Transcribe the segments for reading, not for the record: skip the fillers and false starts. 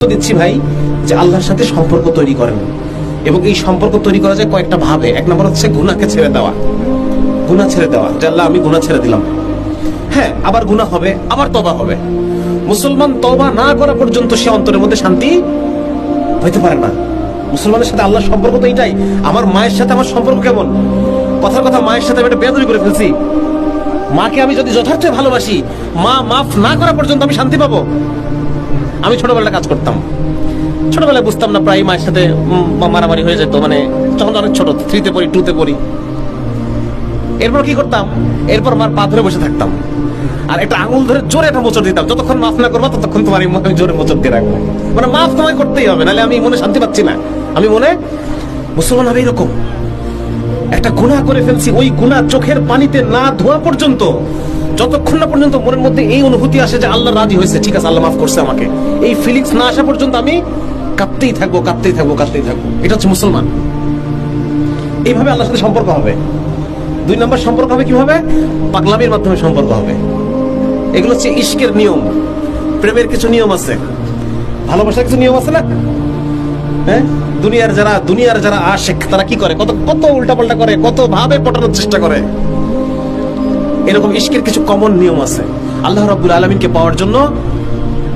দিচ্ছি ভাই যে আল্লাহর সাথে সম্পর্ক তৈরি করেন, এবং এই সম্পর্ক তৈরি করা যায় কয়েকটা ভাবে। এক নম্বর হচ্ছে গুনাহকে ছেড়ে দেওয়া, গুনাহ ছেড়ে দেওয়া, যে আল্লাহ আমি গুনাহ ছেড়ে দিলাম। হ্যাঁ, আবার গুনাহ হবে, আবার তওবা হবে। মুসলমান তওবা না করা পর্যন্ত সে অন্তরের মধ্যে শান্তি হইতে পারে না। মুসলমানের সাথে আল্লাহর সম্পর্ক তো এইটাই। আমার মায়ের সাথে আমার সম্পর্ক কেমন? কথার কথা, মায়ের সাথে আমি একটা বেয়াদবি করে ফেলছি। মাকে আমি যদি যথার্থ ভালোবাসি, মা মাফ না করা পর্যন্ত আমি শান্তি পাবো? আমি ছোটবেলায় কাজ করতাম, ছোটবেলায় বুঝতাম না, প্রায় মায়ের সাথে মারামারি হয়ে যেত। মানে তখন অনেক ছোট, 3-তে পড়ি, 2-তে পড়ি। এরপর কি করতাম? এরপর মার পা ধরে বসে থাকতাম, আর একটা আঙুল ধরে জোরে একটা মোচড় দিতাম। যতক্ষণ মাফ না করবো ততক্ষণ তোমার আমি জোরে মোচড় দিয়ে রাখবো। মানে মাফ তোমায় করতেই হবে, নাহলে আমি মনে শান্তি পাচ্ছি না। আমি মনে মুসলমান হবে এরকম। একটা গুনাহ করে ফেলছি, ওই গুনাহ চোখের পানিতে না ধোয়া পর্যন্ত, যতক্ষণ না পর্যন্ত মনের মধ্যে এই অনুভূতি আসে যে আল্লাহ রাজি হয়েছে, ঠিক আছে আল্লাহ মাফ করছে আমাকে, এই ফিলিংস না আসা পর্যন্ত আমি কাঁদতেই থাকবো, কাঁদতেই থাকবো, কাঁদতেই থাকবো। এটা হচ্ছে মুসলমান। এইভাবে আল্লাহর সাথে সম্পর্ক হবে। 2 নম্বর সম্পর্ক হবে কিভাবে? পাগলামির মাধ্যমে সম্পর্ক হবে। এগুলো হচ্ছে ইশকের নিয়ম। প্রেমের কিছু নিয়ম আছে, ভালোবাসার কিছু নিয়ম আছে না? হ্যাঁ, দুনিয়ার যারা আশিক তারা কি করে? কত উল্টাপাল্টা করে, কত ভাবে পটানোর চেষ্টা করে। এরকম ইশকের কিছু কমন নিয়ম আছে। আল্লাহ রাব্বুল আলামিনকে পাওয়ার জন্য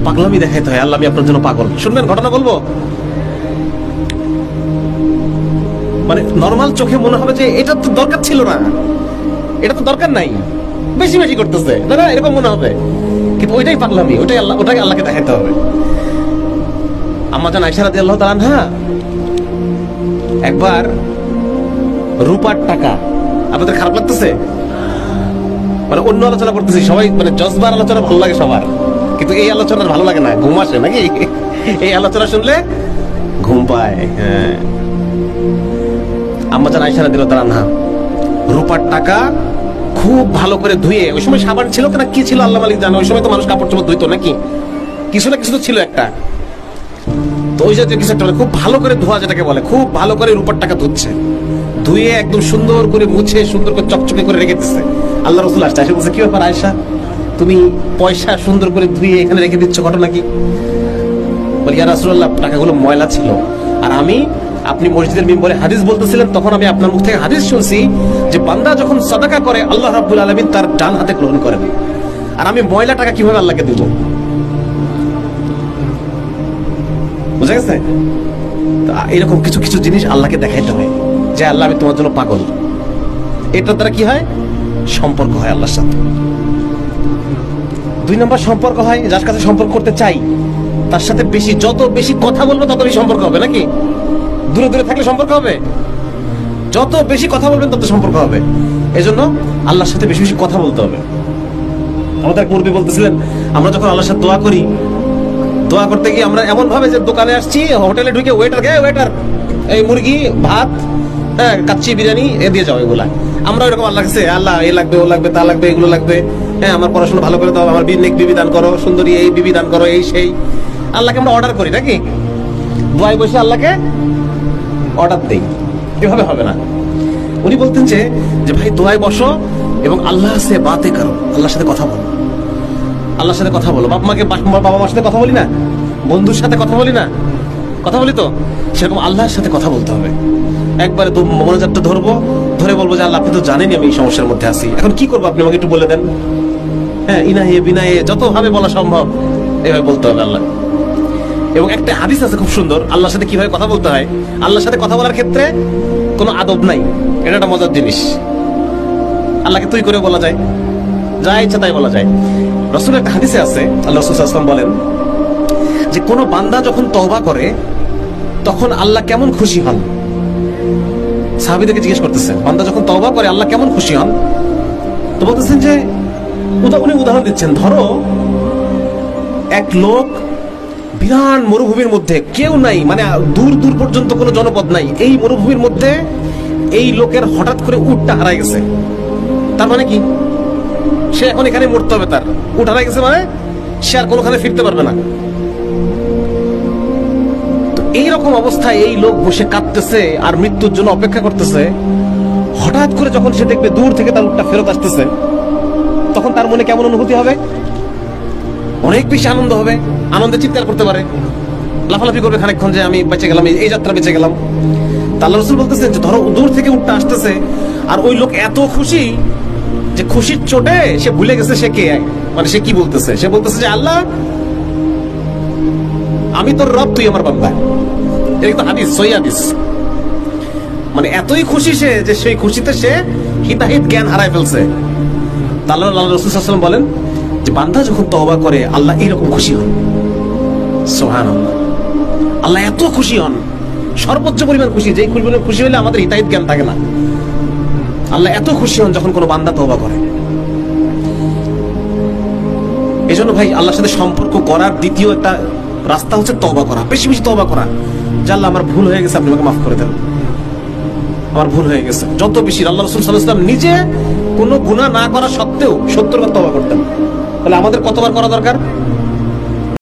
পাগলামি দেখাইতে হয়। আল্লাহ আমি আপনার জন্য পাগল। শুনবেন, ঘটনা বলবো। মানে নরমাল চোখে মনে হবে যে এটা তো দরকার ছিল না, এটা তো দরকার নাই, বেশি বেশি করতেছে, না এরকম মনে হবে। কিন্তু ওইটাই পাগলামি, ওটাকে আল্লাহকে দেখাইতে হবে। আম্মা জান আয়েশা রাদিয়াল্লাহু তাআলা আনহা একবার রূপার টাকা, আপনাদের খারাপ লাগতেছে? মানে অন্য আলোচনা করতেছি, সবাই মানে জজবার আলোচনা ভালো লাগে সবার, কিন্তু এই আলোচনা ভালো লাগে না, ঘুম আসে নাকি? এই আলোচনা শুনলে ঘুম পায়। হ্যাঁ, আম্মা জান আয়েশা রাদিয়াল্লাহু তাআলা আনহা রূপার টাকা খুব ভালো করে ধুয়ে, ওই সময় সাবান ছিল কিনা কি ছিল আল্লাহ মালিক জানে, ওই সময় তো মানুষ কাপড় চোপড় ধুইতো নাকি, কিছু না কিছু তো ছিল একটা। তো ওই জাতীয় কিছু একটা খুব ভালো করে ধোয়া, যেটাকে বলে খুব ভালো করে রূপার টাকা ধুচ্ছে, ধুয়ে একদম সুন্দর করে মুছে সুন্দর করে চকচকে করে রেখে দিচ্ছে। আল্লাহ রাসূল আসছে, এসে বলছে কি ব্যাপার আয়েশা, তুমি পয়সা সুন্দর করে ধুয়ে এখানে রেখে দিচ্ছ, ঘটনা কি? বলি ইয়া রাসূলুল্লাহ, টাকাগুলো ময়লা ছিল, আর আপনি মসজিদের মিম্বরে হাদিস বলতেছিলেন, তখন আমি আপনার মুখ থেকে হাদিস শুনছি যে বান্দা যখন সাদাকা করে আল্লাহ রাব্বুল আলামিন তার ডান হাতে গ্রহণ করেন, আর আমি ময়লা টাকা কিভাবে আল্লাহকে দিব? বুঝা গেছে? এরকম কিছু কিছু জিনিস আল্লাহকে দেখাইতে হয় যে আল্লাহ আমি তোমার জন্য পাগল। এটার দ্বারা কি হয়? সম্পর্ক হয় আল্লাহর সাথে। 2 নম্বর সম্পর্ক হয় যার কাছে সম্পর্ক করতে চাই তার সাথে যত বেশি কথা বলবো তত বেশি সম্পর্ক হবে নাকি? দূরে দূরে থাকলে সম্পর্ক হবে? যত বেশি কথা বলবেন তত সম্পর্ক হবে। এজন্য আল্লাহর সাথে বেশি বেশি কথা বলতে হবে। আমাদের মুরব্বি বলতেছিলেন, আমরা যখন আল্লাহর সাথে দোয়া করি, দোয়া করতে গিয়ে আমরা এমন ভাবে যে দোকানে আসছি, হোটেলে ঢুকে ওয়েটার এই মুরগি ভাত, হ্যাঁ কাচ্চি বিরিয়ানি এ দিয়ে যাও, এগুলা আমরা ওইরকম আল্লাহ কাছে, আল্লাহ এ লাগবে, ও লাগবে, তা লাগবে, এগুলো লাগবে, হ্যাঁ আমার পড়াশোনা ভালো করে দাও, আমার বিবি দান করো, সুন্দরী এই বিবি দান করো, এই সেই আল্লাহকে আমরা অর্ডার করি নাকি? দোয়ায় বসে আল্লাহকে অর্ডার দেই, এভাবে হবে না। উনি বলতেন যে ভাই দোয়ায় বসো এবং আল্লাহ সে বাতে করো, আল্লাহর সাথে কথা বলো, আল্লাহর সাথে কথা বলো। বাবা মার সাথে কথা বলি না, বন্ধুর সাথে কথা বলি না, কথা বলি তো, সেরকম আল্লাহর সাথে কথা বলতে হবে। একবারে মনোজাতটা ধরে বলবো যে আল্লাহ আপনি তো জানেনই আমি এই সমস্যার মধ্যে আছি, এখন কি করবো আপনি আমাকে একটু বলে দেন। হ্যাঁ, ইনাহে বিনাহে যত ভাবে বলা সম্ভব এভাবে বলতে হবে আল্লাহ। এবং একটা হাদিস আছে খুব সুন্দর, আল্লাহর সাথে কিভাবে কথা বলতে হয়। আল্লাহর সাথে কথা বলার ক্ষেত্রে কোনো আদব নাই, এটা একটা মজার জিনিস। আল্লাহকে তুই করে বলা যায়, যা ইচ্ছা তাই বলা যায়। রাসূলের একটা হাদিসে আছে, আল্লাহ রাসূল সাল্লাল্লাহু আলাইহি ওয়াসাল্লাম বলেন যে কোন বান্দা যখন তওবা করে তখন আল্লাহ কেমন খুশি হন। সাহাবীদেরকে জিজ্ঞেস করতেছেন, বান্দা যখন তওবা করে আল্লাহ কেমন খুশি হন? তো বলতেছেন যে উনি উদাহরণ দিচ্ছেন, ধরো এক লোক বিরাট মরুভূমির মধ্যে, কেউ নাই, মানে দূর দূর পর্যন্ত কোনো জনপদ নাই, এই মরুভূমির মধ্যে এই লোকের হঠাৎ করে উটটা হারায় গেছে। তার মানে কি? সে এখন এখানে মরতে হবে, তার উট হারায় গেছে মানে সে আর কোনোখানে ফিরতে পারবে না। তো এইরকম অবস্থায় এই লোক বসে কাঁদতেছে আর মৃত্যুর জন্য অপেক্ষা করতেছে। হঠাৎ করে যখন সে দেখবে দূর থেকে তার উটটা ফেরত আসতেছে, তখন তার মনে কেমন অনুভূতি হবে? অনেক বেশি আনন্দ হবে, আনন্দে চিৎকার করতে পারে। লাফালাফি করবে খানিকক্ষণ যে আমি বেঁচে গেলাম, এই যাত্রা বেঁচে গেলাম। তা আল্লাহ রাসূল বলতেছেন যে ধরো দূর থেকে উঠতে আসতেছে, আর ওই লোক এত খুশি যে খুশির চোটে সে ভুলে গেছে সে কে, মানে সে কি বলতেছে। সে বলতেছে যে আল্লাহ আমি তোর রব, তুই আমার বান্দা। এটা তো হাদিস, সহিহ হাদিস। মানে এতই খুশি সে যে সেই খুশিতে সে হিতাহিত জ্ঞান হারায় ফেলছে। আল্লাহ রাসূল সাল্লাল্লাহু আলাইহি ওয়াসাল্লাম বলেন যে বান্দা যখন তওবা করে আল্লাহ এরকম খুশি হন। সুবহানাল্লাহ, আল্লাহ এত খুশি হন, সর্বোচ্চ পরিমাণ খুশি, যেই পরিমাণ খুশি হলে আমাদের হিতাহিত জ্ঞান থাকে না। আল্লাহ এত খুশি হন যখন কোনো বান্দা তওবা করে। এজন্য ভাই আল্লাহর সাথে সম্পর্ক করার দ্বিতীয় একটা রাস্তা হচ্ছে তওবা করা, বেশি বেশি তওবা করা। যে আল্লাহ আমার ভুল হয়ে গেছে, আপনি আমাকে মাফ করে দেন, আমার ভুল হয়ে গেছে। যত বেশি আল্লাহ রাসূল সাল্লাল্লাহু আলাইহি ওয়াসাল্লাম নিজে কোনো গুনাহ না করা সত্ত্বেও 70 বার তওবা করতেন। তাহলে আমাদের কতবার করা দরকার?